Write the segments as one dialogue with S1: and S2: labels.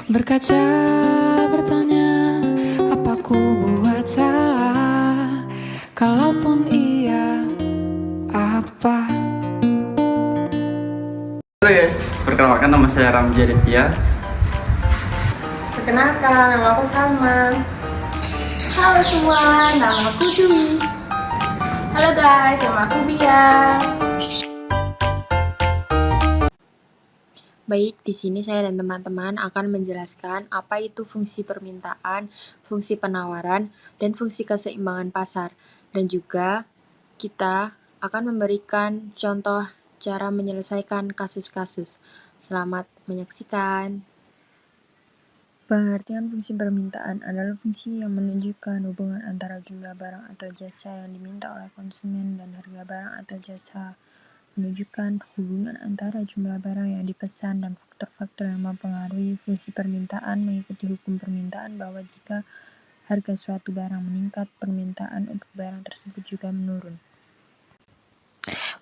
S1: Berkaca bertanya, apa ku buat salah? Kalaupun iya, apa?
S2: Halo guys, perkenalkan nama saya Ramji Aditya.
S3: Perkenalkan, nama aku Salma. Halo semua, nama aku Dwi. Halo guys, nama aku Bia.
S4: Baik, di sini saya dan teman-teman akan menjelaskan apa itu fungsi permintaan, fungsi penawaran, dan fungsi keseimbangan pasar. Dan juga kita akan memberikan contoh cara menyelesaikan kasus-kasus. Selamat menyaksikan. Pengertian fungsi permintaan adalah fungsi yang menunjukkan hubungan antara jumlah barang atau jasa yang diminta oleh konsumen dan harga barang atau jasa. Menunjukkan hubungan antara jumlah barang yang dipesan dan faktor-faktor yang mempengaruhi fungsi permintaan mengikuti hukum permintaan bahwa jika harga suatu barang meningkat, permintaan untuk barang tersebut juga menurun.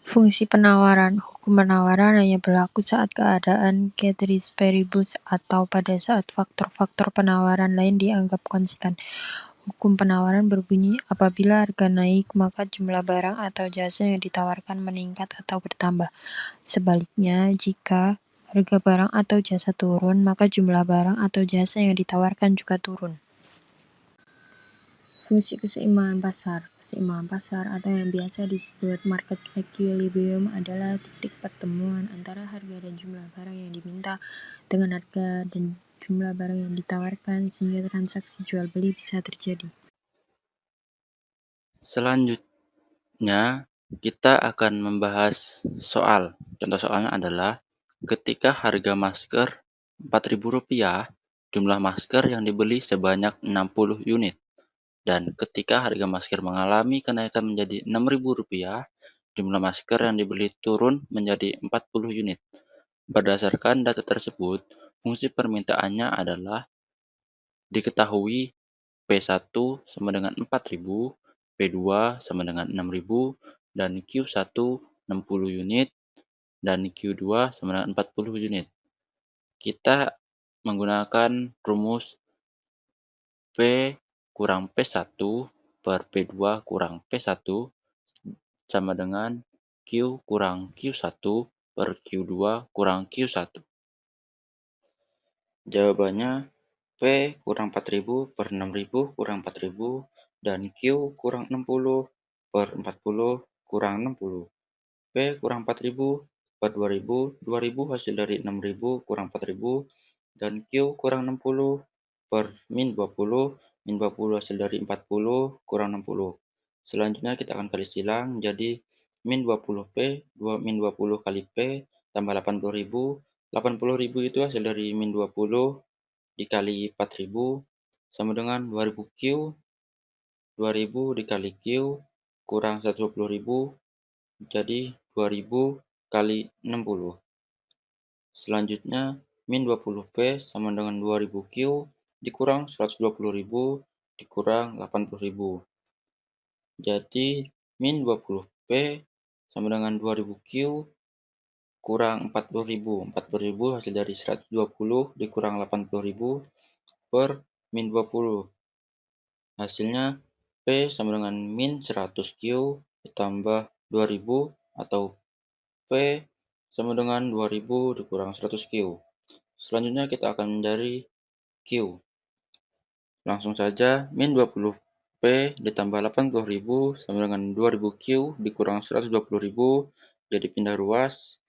S4: Fungsi penawaran. Hukum penawaran hanya berlaku saat keadaan ceteris paribus atau pada saat faktor-faktor penawaran lain dianggap konstan. Hukum penawaran berbunyi apabila harga naik, maka jumlah barang atau jasa yang ditawarkan meningkat atau bertambah. Sebaliknya, jika harga barang atau jasa turun, maka jumlah barang atau jasa yang ditawarkan juga turun. Fungsi keseimbangan pasar. Keseimbangan pasar atau yang biasa disebut market equilibrium adalah titik pertemuan antara harga dan jumlah barang yang diminta dengan harga dan jumlah barang yang ditawarkan sehingga transaksi jual beli bisa terjadi.
S5: Selanjutnya, kita akan membahas soal. Contoh soalnya adalah ketika harga masker Rp4.000, jumlah masker yang dibeli sebanyak 60 unit. Dan ketika harga masker mengalami kenaikan menjadi Rp6.000, jumlah masker yang dibeli turun menjadi 40 unit. Berdasarkan data tersebut, fungsi permintaannya adalah diketahui P1 sama dengan 4.000, P2 sama dengan 6.000, dan Q1 60 unit, dan Q2 sama dengan 40 unit. Kita menggunakan rumus P kurang P1 per P2 kurang P1 sama dengan Q kurang Q1 per Q2 kurang Q1. Jawabannya P kurang 4.000 per 6.000 kurang 4.000 dan Q kurang 60 per 40 kurang 60. P kurang 4.000 per 2.000, 2.000 hasil dari 6.000 kurang 4.000 dan Q kurang 60 per min 20 hasil dari 40 kurang 60. Selanjutnya kita akan kali silang, jadi min 20P, min 20 kali P tambah 80.000. 80.000 itu hasil dari min 20 dikali 4.000 sama dengan 2.000 Q. 2.000 dikali Q kurang 120.000, jadi 2.000 kali 60. Selanjutnya, min 20P sama dengan 2.000 Q dikurang 120.000 dikurang 80.000. Jadi, min 20P sama dengan 2.000 Q kurang 40.000. 40.000 hasil dari 120 dikurang 80.000 per min 20. Hasilnya P sama dengan min 100 Q ditambah 2000 atau P sama dengan 2000 dikurang 100 Q. Selanjutnya kita akan mencari Q. Langsung saja, min 20 P ditambah 80.000 sama dengan 2000 Q dikurang 120.000, jadi pindah ruas.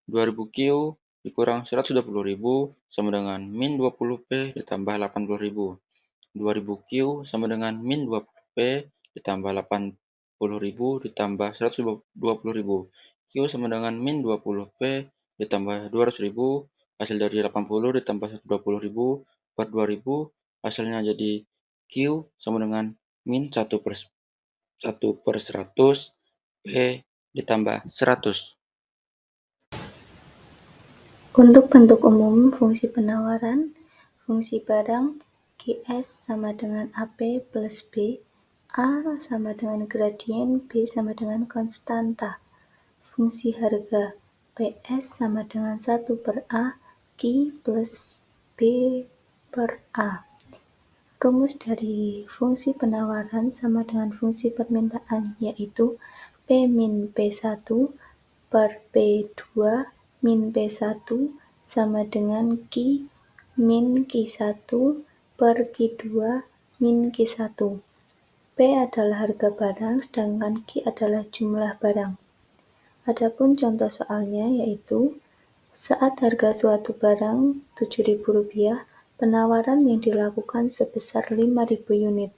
S5: 2000 Q dikurang 120.000 sama dengan min 20 P ditambah 80.000. 2000 Q sama dengan min 20 P ditambah 80.000 ditambah 120.000. Q sama dengan min 20 P ditambah 200.000, hasil dari 80 ditambah 120.000 per 2000, hasilnya jadi Q sama dengan min 1 per 100 P ditambah 100.
S3: Untuk bentuk umum fungsi penawaran, fungsi barang GS sama dengan AP plus B, A sama dengan gradien, B sama dengan konstanta. Fungsi harga PS sama dengan 1 per A, Q plus B per A. Rumus dari fungsi penawaran sama dengan fungsi permintaan, yaitu P min P1 per P2 min P1 sama dengan Q min Q1 per Q2 min Q1. P adalah harga barang, sedangkan Q adalah jumlah barang. Adapun contoh soalnya yaitu, saat harga suatu barang Rp7.000, penawaran yang dilakukan sebesar 5.000 unit.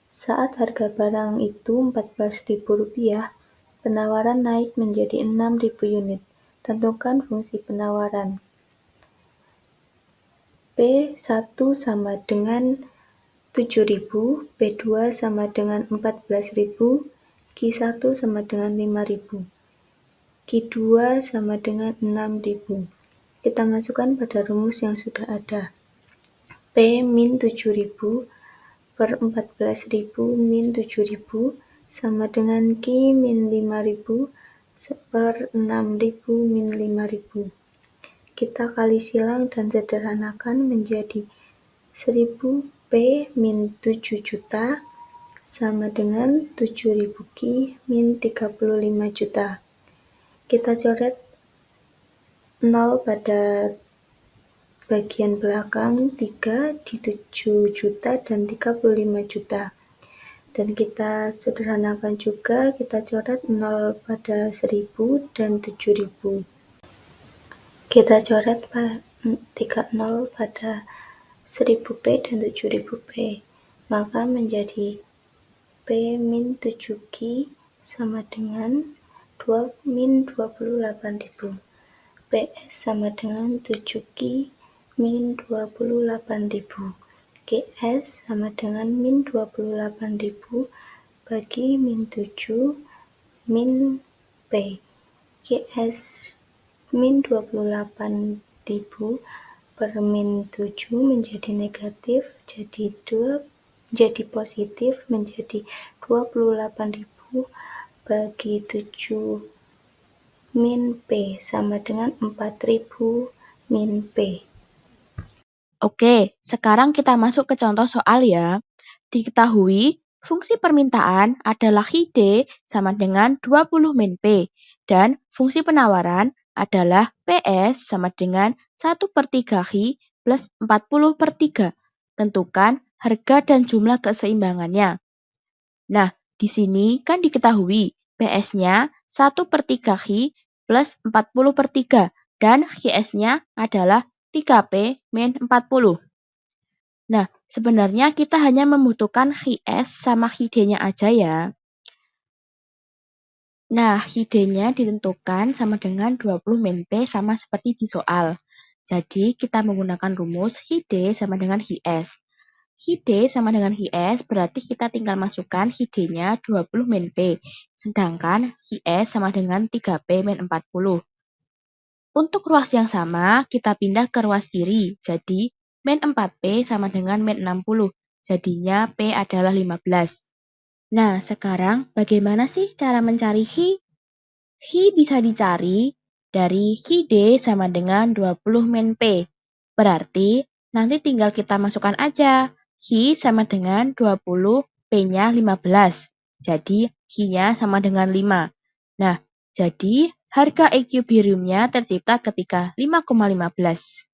S3: Saat harga barang itu Rp14.000, penawaran naik menjadi 6.000 unit. Tentukan fungsi penawaran. P1 sama dengan 7.000, P2 sama dengan 14.000, Q1 sama dengan 5.000. Q2 sama dengan 6.000. Kita masukkan pada rumus yang sudah ada. P min 7.000 per 14.000 min 7.000 sama dengan Q min 5.000 per 6.000 min 5.000. Kita kali silang dan sederhanakan menjadi 1.000 P min 7 juta sama dengan 7.000 Q min 35 juta. Kita coret 0 pada bagian belakang 3 di 7 juta dan 35 juta. Dan kita sederhanakan juga, kita coret 0 pada 1.000 dan 7.000. Kita coret 3 0 pada 1.000 P dan 7.000 P. Maka menjadi P min 7Q sama dengan min 28.000. PS sama dengan 7Q min 28.000. GS sama dengan min 28.000 bagi min 7 min P. GS min 28.000 per min 7 menjadi negatif, jadi positif menjadi 28.000 bagi 7 min P sama dengan 4.000 min P.
S6: Oke, sekarang kita masuk ke contoh soal ya. Diketahui, fungsi permintaan adalah ID sama dengan 20 min P, dan fungsi penawaran adalah PS sama dengan 1/3 plus 40/3. Tentukan harga dan jumlah keseimbangannya. Nah, di sini kan diketahui PS-nya 1/3 plus 40/3 dan QS-nya adalah 3P min 40. Nah, sebenarnya kita hanya membutuhkan QS sama ID-nya aja ya. Nah, ID-nya ditentukan sama dengan 20 min P sama seperti di soal. Jadi, kita menggunakan rumus ID sama dengan QS. ID sama dengan QS berarti kita tinggal masukkan ID-nya 20 min P, sedangkan QS sama dengan 3P min 40. Untuk ruas yang sama, kita pindah ke ruas kiri, jadi min 4P sama dengan min 60, jadinya P adalah 15. Nah, sekarang bagaimana sih cara mencari Hi? Hi bisa dicari dari ID sama dengan 20 min P. Berarti nanti tinggal kita masukkan aja. Hi sama dengan 20, P-nya 15. Jadi Hi-nya sama dengan 5. Nah, jadi harga equilibriumnya tercipta ketika 5,15.